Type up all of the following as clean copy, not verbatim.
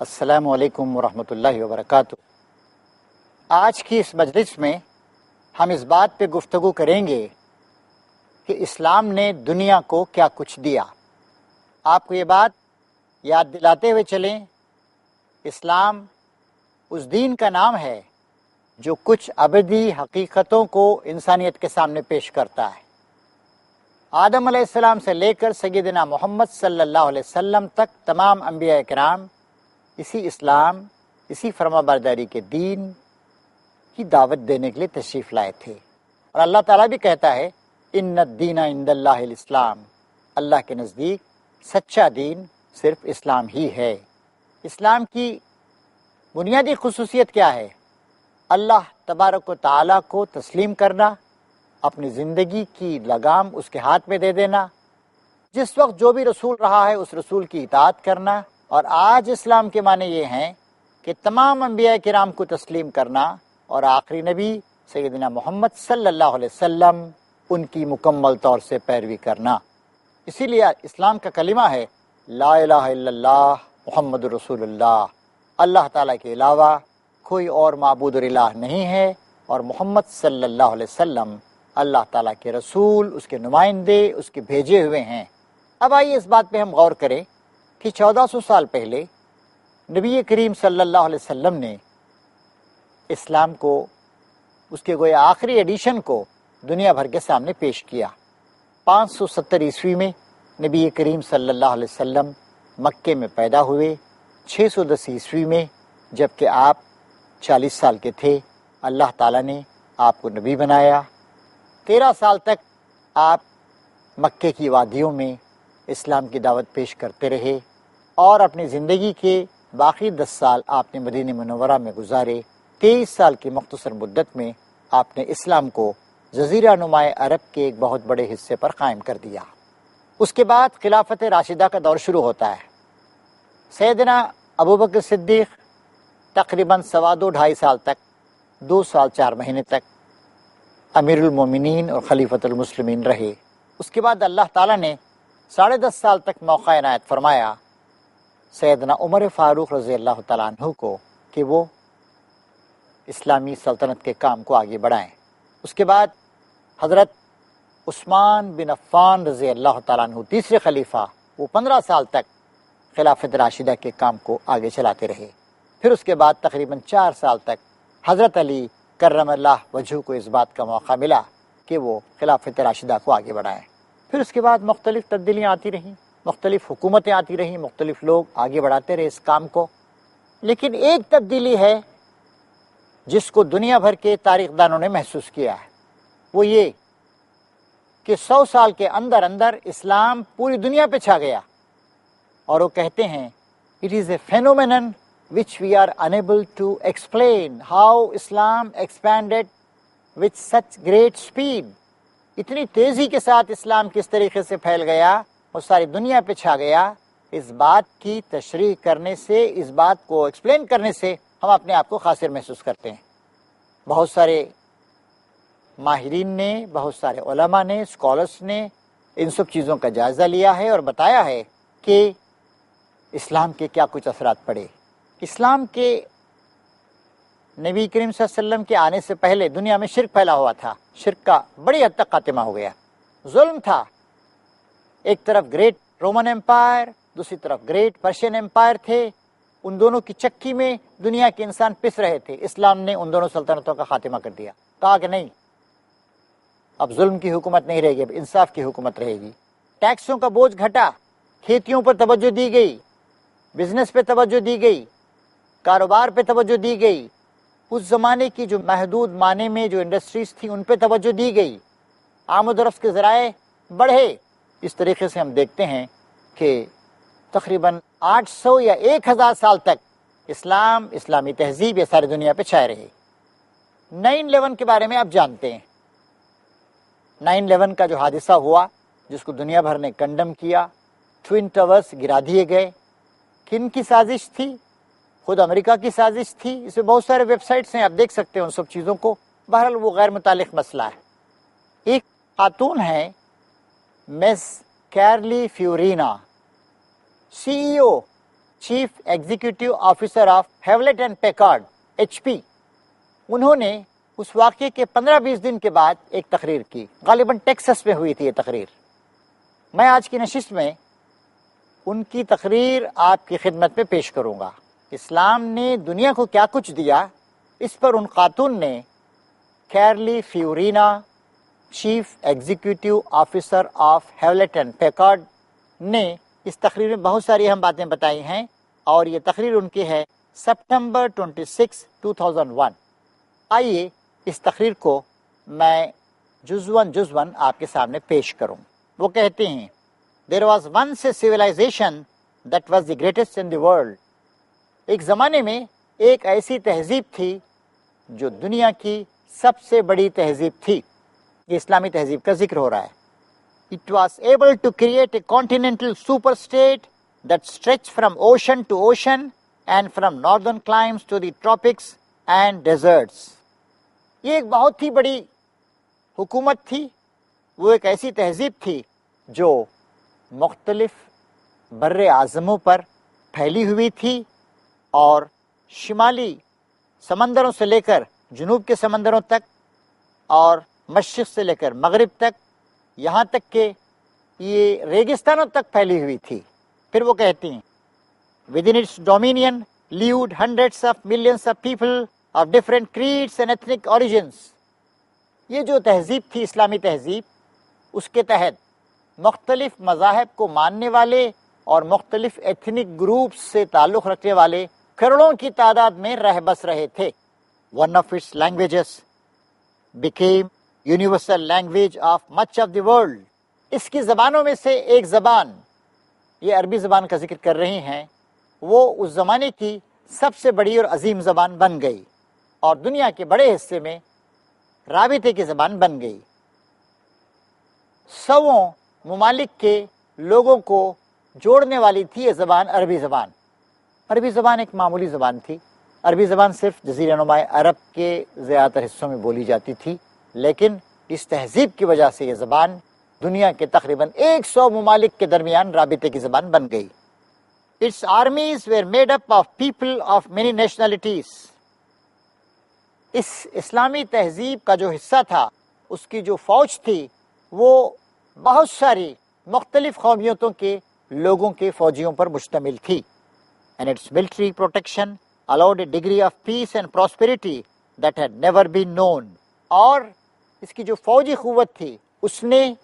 السلام علیکم ورحمۃ اللہ وبرکاتہ۔ آج کی اس مجلس میں ہم اس بات پہ گفتگو کریں گے کہ اسلام نے دنیا کو کیا کچھ دیا۔ آپ کو یہ بات یاد دلاتے ہوئے چلیں، اسلام اس دین کا نام ہے جو کچھ ابدی حقیقتوں کو انسانیت کے سامنے پیش کرتا ہے۔ آدم علیہ السلام سے لے کر سیدنا محمد صلی اللہ علیہ وسلم تک تمام انبیاء کرام اسی اسلام، اسی فرما برداری کے دین کی دعوت دینے کے لیے تشریف لائے تھے۔ اور اللہ تعالیٰ بھی کہتا ہے ان الدین عند اللہ الاسلام، اللہ کے نزدیک سچا دین صرف اسلام ہی ہے۔ اسلام کی بنیادی خصوصیت کیا ہے؟ اللہ تبارک و تعالیٰ کو تسلیم کرنا، اپنی زندگی کی لگام اس کے ہاتھ میں دے دینا، جس وقت جو بھی رسول رہا ہے اس رسول کی اطاعت کرنا۔ اور آج اسلام کے معنی یہ ہیں کہ تمام انبیاء کرام کو تسلیم کرنا اور آخری نبی سیدنا محمد صلی اللہ علیہ وسلم ان کی مکمل طور سے پیروی کرنا۔ اسی لیے اسلام کا کلمہ ہے لا الہ الا اللہ محمد رسول اللہ، اللہ تعالیٰ کے علاوہ کوئی اور معبود اور الہ نہیں ہے، اور محمد صلی اللہ علیہ وسلم اللہ تعالیٰ کے رسول، اس کے نمائندے، اس کے بھیجے ہوئے ہیں۔ اب آئیے اس بات پہ ہم غور کریں کہ 1400 سال پہلے نبی کریم صلی اللہ علیہ وسلم نے اسلام کو، اس کے گویا آخری ایڈیشن کو دنیا بھر کے سامنے پیش کیا۔ 570 عیسوی میں نبی کریم صلی اللہ علیہ وسلم مکے میں پیدا ہوئے۔ 610 عیسوی میں جب کہ آپ 40 سال کے تھے، اللہ تعالیٰ نے آپ کو نبی بنایا۔ 13 سال تک آپ مکے کی وادیوں میں اسلام کی دعوت پیش کرتے رہے، اور اپنی زندگی کے باقی 10 سال آپ نے مدینہ منورہ میں گزارے۔ 23 سال کی مختصر مدت میں آپ نے اسلام کو جزیرہ نما عرب کے ایک بہت بڑے حصے پر قائم کر دیا۔ اس کے بعد خلافت راشدہ کا دور شروع ہوتا ہے۔ سیدنا ابوبکر صدیق تقریباً 2.5 سال تک، 2 سال 4 مہینے تک امیر المومنین اور خلیفۃ المسلمین رہے۔ اس کے بعد اللہ تعالیٰ نے 10.5 سال تک موقع عنایت فرمایا سیدنا عمر فاروق رضی اللہ تعالیٰ عنہ کو کہ وہ اسلامی سلطنت کے کام کو آگے بڑھائیں۔ اس کے بعد حضرت عثمان بن عفان رضی اللہ تعالیٰ عنہ تیسرے خلیفہ، وہ 15 سال تک خلافت راشدہ کے کام کو آگے چلاتے رہے۔ پھر اس کے بعد تقریباً 4 سال تک حضرت علی کرم اللہ وجہہ کو اس بات کا موقع ملا کہ وہ خلافت راشدہ کو آگے بڑھائیں۔ پھر اس کے بعد مختلف تبدیلیاں آتی رہیں، مختلف حکومتیں آتی رہیں، مختلف لوگ آگے بڑھاتے رہے اس کام کو۔ لیکن ایک تبدیلی ہے جس کو دنیا بھر کے تاریخ دانوں نے محسوس کیا ہے، وہ یہ کہ 100 سال کے اندر اندر اسلام پوری دنیا پہ چھا گیا، اور وہ کہتے ہیں it is a phenomenon which we are unable to explain how Islam expanded with such great speed۔ اتنی تیزی کے ساتھ اسلام کس طریقے سے پھیل گیا اور ساری دنیا پہ چھا گیا، اس بات کی تشریح کرنے سے، اس بات کو ایکسپلین کرنے سے ہم اپنے آپ کو قاصر محسوس کرتے ہیں۔ بہت سارے ماہرین نے، بہت سارے علماء نے، اسکالرس نے ان سب چیزوں کا جائزہ لیا ہے اور بتایا ہے کہ اسلام کے کیا کچھ اثرات پڑے۔ اسلام کے نبی کریم صلی اللہ علیہ وسلم کے آنے سے پہلے دنیا میں شرک پھیلا ہوا تھا، شرک کا بڑی حد تک خاتمہ ہو گیا۔ ظلم تھا، ایک طرف گریٹ رومن امپائر، دوسری طرف گریٹ پرشین امپائر تھے، ان دونوں کی چکی میں دنیا کے انسان پس رہے تھے۔ اسلام نے ان دونوں سلطنتوں کا خاتمہ کر دیا، کہا کہ نہیں، اب ظلم کی حکومت نہیں رہے گی، اب انصاف کی حکومت رہے گی۔ ٹیکسوں کا بوجھ گھٹا، کھیتیوں پر توجہ دی گئی، بزنس پہ توجہ دی گئی، کاروبار پہ توجہ دی گئی، اس زمانے کی جو محدود معنی میں جو انڈسٹریز تھی ان پہ توجہ دی گئی، آمد و رفت کے ذرائع بڑھے۔ اس طریقے سے ہم دیکھتے ہیں کہ تقریباً 800 یا 1000 سال تک اسلام، اسلامی تہذیب یہ ساری دنیا پہ چھائے رہے۔ 9/11 کے بارے میں آپ جانتے ہیں، 9/11 کا جو حادثہ ہوا جس کو دنیا بھر نے کنڈم کیا، ٹوئن ٹاورز گرا دیے گئے، کن کی سازش تھی؟ خود امریکہ کی سازش تھی۔ اس میں بہت سارے ویب سائٹس ہیں، آپ دیکھ سکتے ہیں ان سب چیزوں کو۔ بہرحال وہ غیر متعلق مسئلہ ہے۔ ایک خاتون ہے Miss Carly Fiorina, C E O chief executive officer of Hewlett and Packard HP، انہوں نے اس واقعے کے 15-20 دن کے بعد ایک تقریر کی، غالباً ٹیکسس میں ہوئی تھی یہ تقریر۔ میں آج کی نشست میں ان کی تقریر آپ کی خدمت میں پیش کروں گا۔ اسلام نے دنیا کو کیا کچھ دیا، اس پر ان خاتون نے، Carly Fiorina, chief executive officer of Hewlett and Packard, نے اس تقریر میں بہت ساری اہم باتیں بتائی ہیں، اور یہ تقریر ان کی ہے سپٹمبر 26، 2001۔ آئیے اس تقریر کو میں جزواً آپ کے سامنے پیش کروں۔ وہ کہتے ہیں، There was once a civilization that was the greatest in the world۔ ایک زمانے میں ایک ایسی تہذیب تھی جو دنیا کی سب سے بڑی تہذیب تھی۔ یہ اسلامی تہذیب کا ذکر ہو رہا ہے۔ It was able to create a continental superstate that stretched from ocean to ocean and from northern climes to the tropics and deserts۔ یہ ایک بہت ہی بڑی حکومت تھی، وہ ایک ایسی تہذیب تھی جو مختلف بر اعظموں پر پھیلی ہوئی تھی، اور شمالی سمندروں سے لے کر جنوب کے سمندروں تک، اور مشرق سے لے کر مغرب تک، یہاں تک کہ یہ ریگستانوں تک پھیلی ہوئی تھی۔ پھر وہ کہتی ہیں، Within its dominion lived hundreds of millions of people of different creeds and ethnic origins۔ یہ جو تہذیب تھی، اسلامی تہذیب، اس کے تحت مختلف مذاہب کو ماننے والے اور مختلف ایتھنک گروپ سے تعلق رکھنے والے کروڑوں کی تعداد میں رہ بس رہے تھے۔ One of its languages became universal language of much of the world۔ اس کی زبانوں میں سے ایک زبان، یہ عربی زبان کا ذکر کر رہی ہیں، وہ اس زمانے کی سب سے بڑی اور عظیم زبان بن گئی، اور دنیا کے بڑے حصے میں رابطے کی زبان بن گئی۔ سووں ممالک کے لوگوں کو جوڑنے والی تھی یہ زبان، عربی زبان۔ عربی زبان ایک معمولی زبان تھی۔ عربی زبان صرف جزیرہ نما عرب کے زیادہ تر حصوں میں بولی جاتی تھی، لیکن اس تہذیب کی وجہ سے یہ زبان دنیا کے تقریباً 100 ممالک کے درمیان رابطے کی زبان بن گئی۔ Its armies were made up of people of many nationalities۔ اس اسلامی تہذیب کا جو حصہ تھا، اس کی جو فوج تھی، وہ بہت ساری مختلف قومیتوں کے لوگوں کے فوجیوں پر مشتمل تھی۔ And its military protection allowed a degree of peace and prosperity that had never been known۔ اور اس کی جو فوجی قوت تھی، اس نے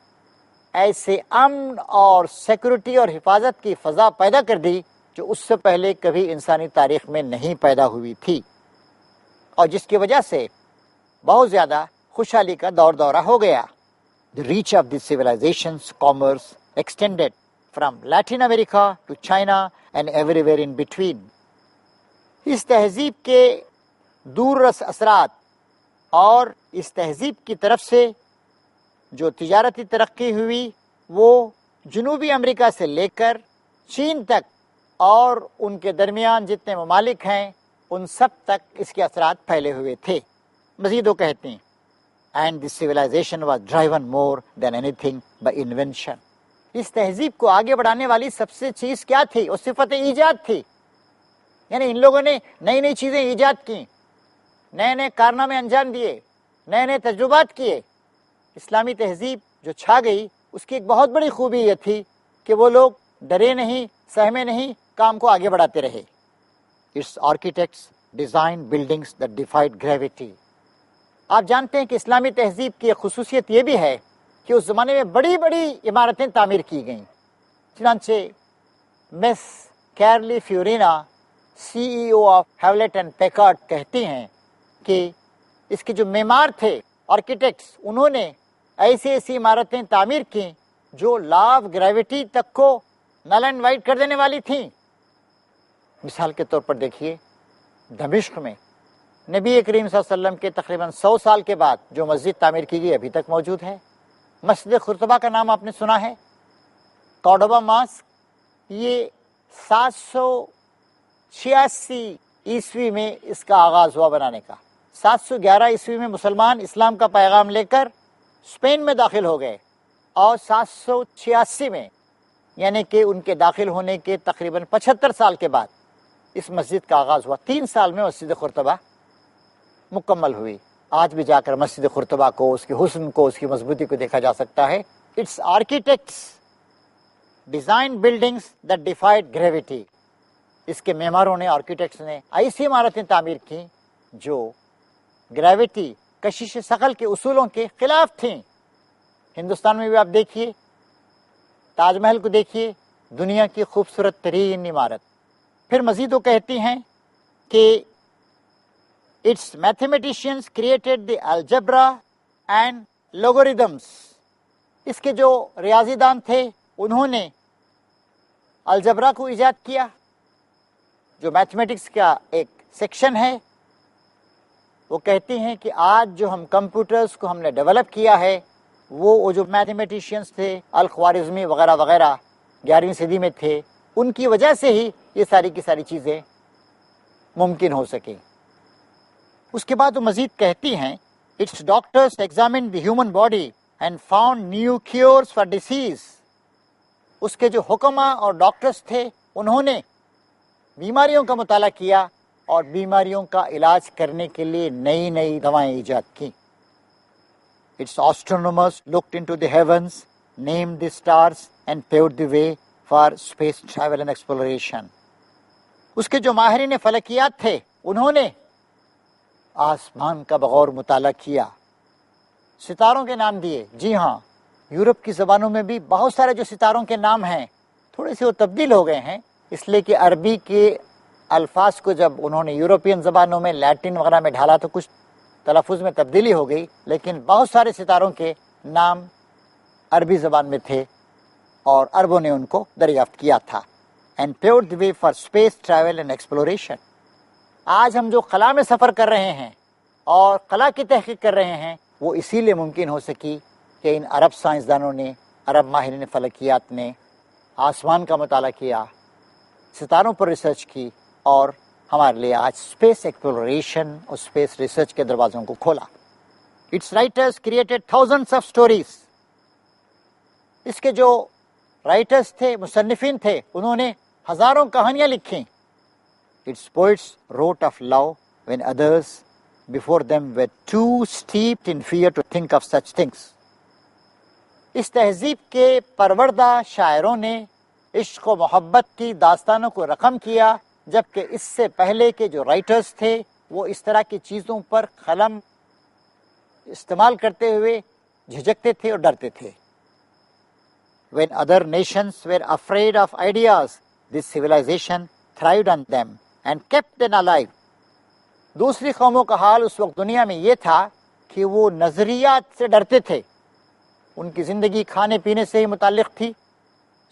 ایسے امن اور سیکورٹی اور حفاظت کی فضا پیدا کر دی جو اس سے پہلے کبھی انسانی تاریخ میں نہیں پیدا ہوئی تھی، اور جس کی وجہ سے بہت زیادہ خوشحالی کا دور دورہ ہو گیا۔ The reach of this civilization's commerce extended from Latin America to China and everywhere in between۔ اس تہذیب کے دور رس اثرات اور اس تہذیب کی طرف سے جو تجارتی ترقی ہوئی، وہ جنوبی امریکہ سے لے کر چین تک، اور ان کے درمیان جتنے ممالک ہیں ان سب تک اس کے اثرات پھیلے ہوئے تھے۔ مزید وہ کہتے ہیں، And this civilization was driven more than anything by invention۔ اس تہذیب کو آگے بڑھانے والی سب سے چیز کیا تھی؟ وہ صفت ایجاد تھی، یعنی ان لوگوں نے نئی نئی چیزیں ایجاد کی، نئے نئے کارنامے انجام دیے، نئے نئے تجربات کیے۔ اسلامی تہذیب جو چھا گئی، اس کی ایک بہت بڑی خوبی یہ تھی کہ وہ لوگ ڈرے نہیں، سہمے نہیں، کام کو آگے بڑھاتے رہے۔ Its architects designed buildings that defied gravity۔ آپ جانتے ہیں کہ اسلامی تہذیب کی ایک خصوصیت یہ بھی ہے کہ اس زمانے میں بڑی بڑی عمارتیں تعمیر کی گئیں۔ چنانچہ مس Carly فیورینا، CEO of Hewlett and Picard, کہتی ہیں کہ اس کے جو معمار تھے، آرکیٹیکٹس، انہوں نے ایسی ایسی عمارتیں تعمیر کی جو لا آف گریوٹی تک کو نل اینڈ وائڈ کر دینے والی تھیں۔ مثال کے طور پر دیکھیے، دمشق میں نبی کریم صلی اللہ علیہ وسلم کے تقریباً 100 سال کے بعد جو مسجد تعمیر کی گئی ابھی تک موجود ہے۔ مسجد قرطبہ کا نام آپ نے سنا ہے، کورڈوبا ماسک، یہ 786 عیسوی میں اس کا آغاز ہوا بنانے کا۔ 711 عیسوی میں مسلمان اسلام کا پیغام لے کر اسپین میں داخل ہو گئے، اور 786 میں یعنی کہ ان کے داخل ہونے کے تقریباً 75 سال کے بعد اس مسجد کا آغاز ہوا. 3 سال میں مسجد قرطبہ مکمل ہوئی. آج بھی جا کر مسجد قرطبہ کو، اس کے حسن کو، اس کی مضبوطی کو دیکھا جا سکتا ہے. It's architects design buildings that defied gravity. اس کے معماروں نے، آرکیٹیکٹس نے ایسی عمارتیں تعمیر کی جو گریویٹی، کشش ثقل کے اصولوں کے خلاف تھیں. ہندوستان میں بھی آپ دیکھیے، تاج محل کو دیکھیے، دنیا کی خوبصورت ترین عمارت. پھر مزید وہ کہتی ہیں کہ it's mathematicians created the algebra and logarithms. اس کے جو ریاضی دان تھے انہوں نے الجبرا کو ایجاد کیا، جو میتھمیٹکس کا ایک سیکشن ہے. وہ کہتی ہیں کہ آج جو ہم کمپیوٹرز کو ہم نے ڈیولپ کیا ہے، وہ جو میتھمیٹیشینس تھے، الخوارزمی وغیرہ وغیرہ 11ویں صدی میں تھے، ان کی وجہ سے ہی یہ ساری کی ساری چیزیں ممکن ہو سکیں. اس کے بعد وہ مزید کہتی ہیں it's doctors examine the human body and found new cures for disease. اس کے جو حکما اور ڈاکٹرز تھے انہوں نے بیماریوں کا مطالعہ کیا اور بیماریوں کا علاج کرنے کے لیے نئی نئی دوائیں ایجاد کی. Its astronomers looked into the heavens, named the stars and paved the way for space travel and exploration. اس کے جو ماہرین فلکیات تھے انہوں نے آسمان کا بغور مطالعہ کیا، ستاروں کے نام دیے. جی ہاں، یورپ کی زبانوں میں بھی بہت سارے جو ستاروں کے نام ہیں تھوڑے سے وہ تبدیل ہو گئے ہیں، اس لیے کہ عربی کے الفاظ کو جب انہوں نے یورپین زبانوں میں، لیٹن وغیرہ میں ڈھالا تو کچھ تلفظ میں تبدیلی ہو گئی، لیکن بہت سارے ستاروں کے نام عربی زبان میں تھے اور عربوں نے ان کو دریافت کیا تھا. And paved the way for space travel and exploration. آج ہم جو خلا میں سفر کر رہے ہیں اور خلا کی تحقیق کر رہے ہیں، وہ اسی لیے ممکن ہو سکی کہ ان عرب سائنسدانوں نے، عرب ماہرین فلکیات نے آسمان کا مطالعہ کیا، ستاروں پر ریسرچ کی اور ہمارے لیے آج اسپیس ایکسپلوریشن اور اسپیس ریسرچ کے دروازوں کو کھولا. It's writers created thousands of stories. اس کے جو رائٹرز تھے، مصنفین تھے، انہوں نے ہزاروں کہانیاں لکھی. Its poets wrote of love when others before them were too steeped in fear to think of such things. اس تہذیب کے پروردہ شاعروں نے عشق و محبت کی داستانوں کو رقم کیا، جبکہ اس سے پہلے کے جو رائٹرز تھے وہ اس طرح کی چیزوں پر قلم استعمال کرتے ہوئے جھجکتے تھے اور ڈرتے تھے. When other nations were afraid of ideas, this civilization thrived on them and kept them alive. دوسری قوموں کا حال اس وقت دنیا میں یہ تھا کہ وہ نظریات سے ڈرتے تھے. ان کی زندگی کھانے پینے سے ہی متعلق تھی،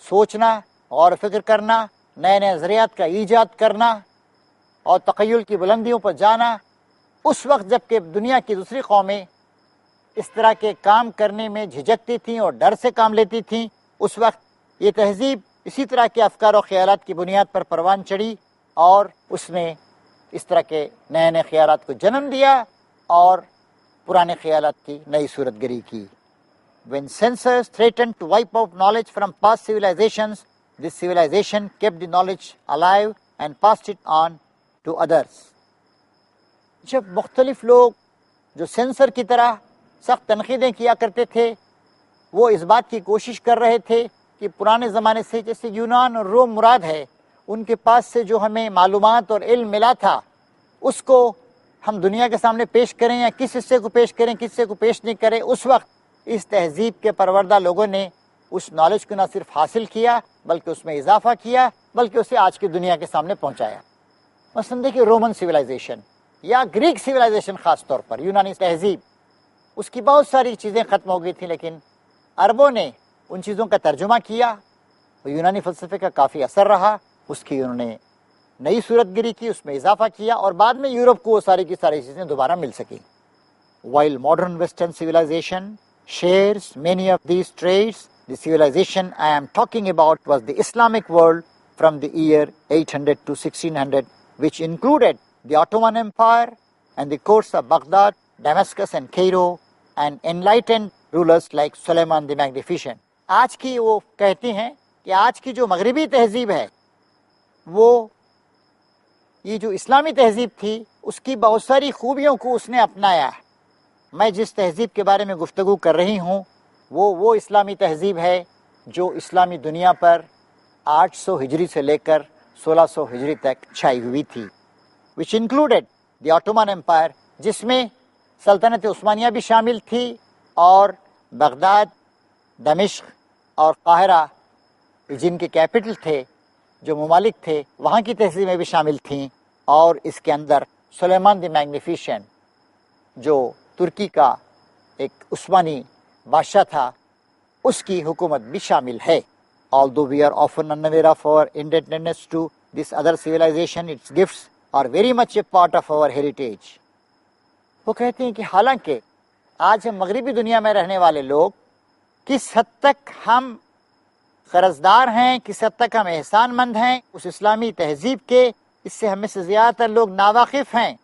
سوچنا، غور و فکر کرنا، نئے نئے نظریات کا ایجاد کرنا اور تخیل کی بلندیوں پر جانا. اس وقت جب کہ دنیا کی دوسری قومیں اس طرح کے کام کرنے میں جھجکتی تھیں اور ڈر سے کام لیتی تھیں، اس وقت یہ تہذیب اسی طرح کے افکار و خیالات کی بنیاد پر پروان چڑھی اور اس نے اس طرح کے نئے نئے خیالات کو جنم دیا اور پرانے خیالات کی نئی صورت گری کی. When censors threatened to wipe out knowledge from past civilizations, this civilization kept the knowledge alive and passed it on to others. جب مختلف لوگ جو سینسر کی طرح سخت تنقیدیں کیا کرتے تھے، وہ اس بات کی کوشش کر رہے تھے کہ پرانے زمانے سے، جیسے یونان اور روم مراد ہے، ان کے پاس سے جو ہمیں معلومات اور علم ملا تھا اس کو ہم دنیا کے سامنے پیش کریں یا کس حصے کو پیش کریں، کس حصے کو پیش نہیں کریں. اس وقت اس تہذیب کے پروردہ لوگوں نے اس نالج کو نہ صرف حاصل کیا بلکہ اس میں اضافہ کیا، بلکہ اسے آج کی دنیا کے سامنے پہنچایا. مثلا دیکھیے رومن سویلائزیشن یا گریک سویلائزیشن، خاص طور پر یونانی تہذیب، اس کی بہت ساری چیزیں ختم ہو گئی تھیں، لیکن عربوں نے ان چیزوں کا ترجمہ کیا. یونانی فلسفے کا کافی اثر رہا، اس کی انہوں نے نئی صورت گری کی، اس میں اضافہ کیا اور بعد میں یورپ کو وہ ساری کی ساری چیزیں دوبارہ مل سکیں. While modern Western civilization shares many of these traits, the civilization I am talking about was the Islamic world from the year 800 to 1600, which included the Ottoman Empire and the courts of Baghdad, Damascus and Cairo, and enlightened rulers like Suleiman the Magnificent. آج کی وہ کہتی ہیں کہ آج کی جو مغربی تہذیب ہے وہ یہ جو اسلامی تہذیب تھی اس کی بہت ساری خوبیوں کو اس نے اپنایا ہے۔ میں جس تہذیب کے بارے میں گفتگو کر رہی ہوں وہ اسلامی تہذیب ہے جو اسلامی دنیا پر 800 ہجری سے لے کر 1600 ہجری تک چھائی ہوئی تھی، which included the Ottoman Empire، جس میں سلطنت عثمانیہ بھی شامل تھی، اور بغداد، دمشق اور قاہرہ جن کے کیپٹل تھے، جو ممالک تھے، وہاں کی تہذیبیں بھی شامل تھیں، اور اس کے اندر سلیمان دی میگنیفیشنٹ جو ترکی کا ایک عثمانی بادشاہ تھا اس کی حکومت بھی شامل ہے۔ Although we are often unaware of our indebtedness to this other civilization, its gifts are very much a part of our heritage۔ وہ کہتے ہیں کہ حالانکہ آج ہم مغربی دنیا میں رہنے والے لوگ کس حد تک ہم قرضدار ہیں، کس حد تک ہم احسان مند ہیں اس اسلامی تہذیب کے، اس سے ہمیں سے زیادہ تر لوگ ناواقف ہیں،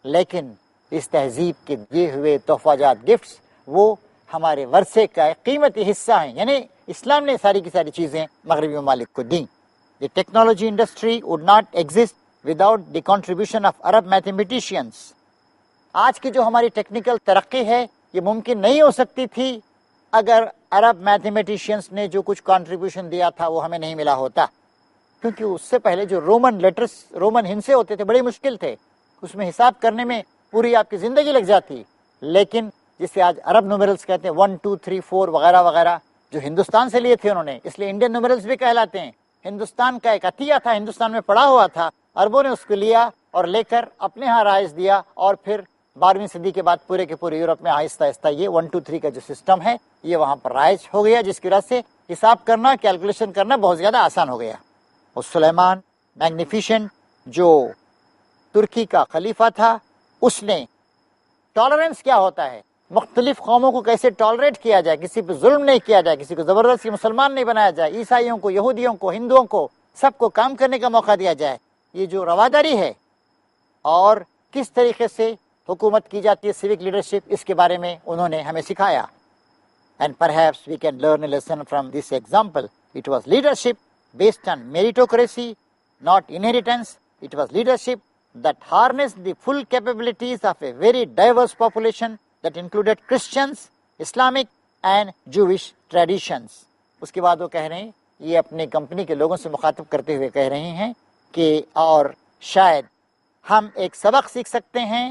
لیکن اس تہذیب کے دیے ہوئے تحفہ جات گفٹس وہ ہمارے ورثے کا ایک قیمتی حصہ ہیں، یعنی اسلام نے ساری کی ساری چیزیں مغربی ممالک کو دیں۔ The technology industry would not exist without the contribution of Arab mathematicians۔ آج کی جو ہماری ٹیکنیکل ترقی ہے یہ ممکن نہیں ہو سکتی تھی اگر عرب میتھمیٹیشینس نے جو کچھ کنٹریبیوشن دیا تھا وہ ہمیں نہیں ملا ہوتا، کیونکہ اس سے پہلے جو رومن لیٹرز، رومن ہندسے ہوتے تھے بڑے مشکل تھے، اس میں حساب کرنے میں پوری آپ کی زندگی لگ جاتی، لیکن جسے آج عرب نومیرلز کہتے ہیں 1 2 3 4 وغیرہ وغیرہ، جو ہندوستان سے لیے تھے انہوں نے، اس لیے انڈین نومیرلز بھی کہلاتے ہیں۔ ہندوستان کا ایک عطیہ تھا، ہندوستان میں پڑا ہوا تھا، عربوں نے اس کو لیا اور لے کر اپنے ہاں رائج دیا، اور پھر 12ویں صدی کے بعد پورے کے پورے یورپ میں آہستہ آہستہ یہ 1 2 3 کا جو سسٹم ہے یہ وہاں پر رائج ہو گیا، جس کی وجہ سے حساب کرنا، کیلکولیشن کرنا بہت زیادہ آسان ہو گیا۔ اور سلیمان میگنیفیشنٹ جو ترکی کا خلیفہ تھا، اس نے ٹالرنس کیا ہوتا ہے، مختلف قوموں کو کیسے ٹالریٹ کیا جائے، کسی پہ ظلم نہیں کیا جائے، کسی کو زبردستی مسلمان نہیں بنایا جائے، عیسائیوں کو، یہودیوں کو، ہندوؤں کو، سب کو کام کرنے کا موقع دیا جائے، یہ جو رواداری ہے اور کس طریقے سے حکومت کی جاتی ہے، سیوک لیڈرشپ، اس کے بارے میں انہوں نے ہمیں سکھایا۔ And perhaps we can learn a lesson from this example. It was leadership based on meritocracy, not inheritance. It was leadership that harnessed the full capabilities of a very diverse population that included Christians, Islamic and Jewish traditions۔ اس کے بعد وہ کہہ رہے ہیں، یہ اپنے company کے لوگوں سے مخاطب کرتے ہوئے کہہ رہے ہیں کہ اور شاید ہم ایک سبق سیکھ سکتے ہیں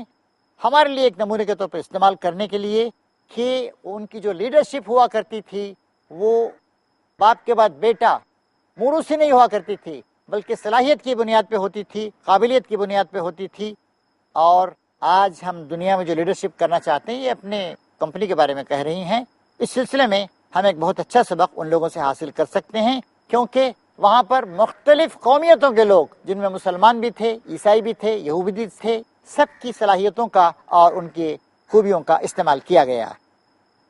ہمارے لیے ایک نمونے کے طور پر استعمال کرنے کے لیے، کہ ان کی جو لیڈرشپ ہوا کرتی تھی وہ باپ کے بعد بیٹا موروثی نہیں ہوا کرتی تھی، بلکہ صلاحیت کی بنیاد پہ ہوتی تھی، قابلیت کی بنیاد پہ ہوتی تھی۔ اور آج ہم دنیا میں جو لیڈرشپ کرنا چاہتے ہیں یہ اپنے کمپنی کے بارے میں کہہ رہی ہیں، اس سلسلے میں ہم ایک بہت اچھا سبق ان لوگوں سے حاصل کر سکتے ہیں، کیونکہ وہاں پر مختلف قومیتوں کے لوگ، جن میں مسلمان بھی تھے، عیسائی بھی تھے، یہودی تھے، سب کی صلاحیتوں کا اور ان کی خوبیوں کا استعمال کیا گیا۔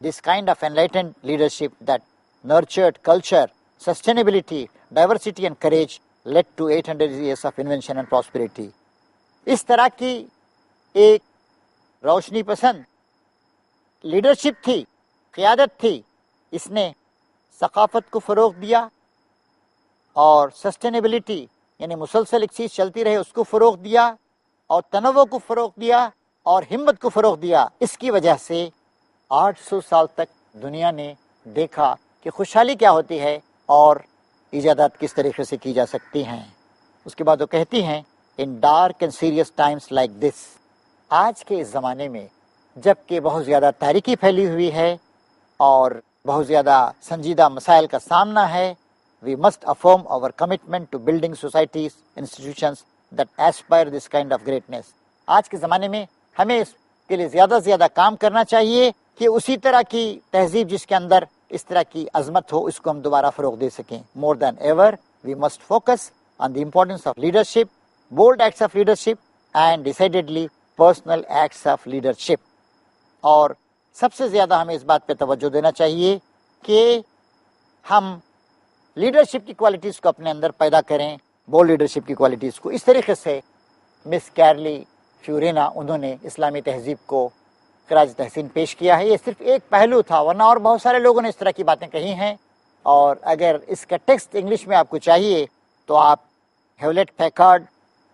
This kind of enlightened leadership that nurtured culture, sustainability, diversity and courage led to 800 years of invention and prosperity۔ اس طرح کی ایک روشنی پسند لیڈرشپ تھی، قیادت تھی، اس نے ثقافت کو فروغ دیا اور سسٹینیبلٹی یعنی مسلسل ایک چیز چلتی رہے اس کو فروغ دیا، اور تنوع کو فروغ دیا اور ہمت کو فروغ دیا۔ اس کی وجہ سے 800 سال تک دنیا نے دیکھا کہ خوشحالی کیا ہوتی ہے اور ایجادات کس طریقے سے کی جا سکتی ہیں۔ اس کے بعد وہ کہتی ہیں in dark and serious times like this، آج کے اس زمانے میں جب کہ بہت زیادہ تاریکی پھیلی ہوئی ہے اور بہت زیادہ سنجیدہ مسائل کا سامنا ہے، we must affirm our commitment to building societies, institutions that aspire this kind of greatness۔ آج کے زمانے میں ہمیں اس کے لیے زیادہ سے زیادہ کام کرنا چاہیے کہ اسی طرح کی تہذیب جس کے اندر اس طرح کی عظمت ہو اس کو ہم دوبارہ فروغ دے سکیں۔ more than ever we must focus on the importance of leadership, bold acts of leadership and decidedly personal acts of leadership۔ اور سب سے زیادہ ہمیں اس بات پہ توجہ دینا چاہیے کہ ہم لیڈرشپ کی کوالٹیز کو اپنے اندر پیدا کریں، بولڈ لیڈرشپ کی کوالٹیز کو۔ اس طریقے سے مس کیرلی فیورینا انہوں نے اسلامی تہذیب کو خراج تحسین پیش کیا ہے۔ یہ صرف ایک پہلو تھا، ورنہ اور بہت سارے لوگوں نے اس طرح کی باتیں کہی ہیں، اور اگر اس کا ٹیکسٹ انگلش میں آپ کو چاہیے تو آپ ہیولٹ پیکارڈ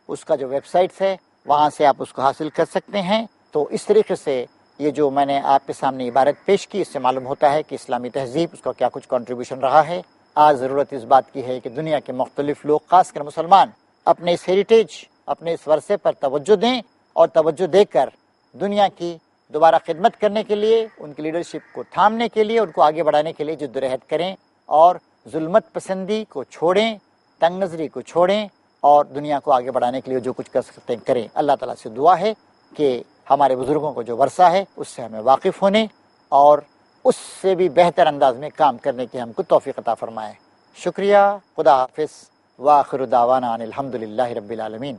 اس کا جو ویب سائٹس ہے وہاں سے آپ اس کو حاصل کر سکتے ہیں۔ تو اس طریقے سے یہ جو میں نے آپ کے سامنے عبارت پیش کی، اس سے معلوم ہوتا ہے کہ اسلامی تہذیب اس کا کیا کچھ کنٹریبیوشن رہا ہے۔ آج ضرورت اس بات کی ہے کہ دنیا کے مختلف لوگ، خاص کر مسلمان، اپنے اس ہیریٹیج، اپنے اس ورثے پر توجہ دیں، اور توجہ دے کر دنیا کی دوبارہ خدمت کرنے کے لیے، ان کی لیڈرشپ کو تھامنے کے لیے، ان کو آگے بڑھانے کے لیے جدوجہد کریں، اور ظلمت پسندی کو چھوڑیں، تنگ نظری کو چھوڑیں، اور دنیا کو آگے بڑھانے کے لیے جو کچھ کر سکتے ہیں کریں۔ اللہ تعالیٰ سے دعا ہے کہ ہمارے بزرگوں کو جو ورثہ ہے اس سے ہمیں واقف ہونے اور اس سے بھی بہتر انداز میں کام کرنے کی ہم کو توفیق عطا فرمائے۔ شکریہ، خدا حافظ، وآخر دعوانا ان الحمد للہ رب العالمین۔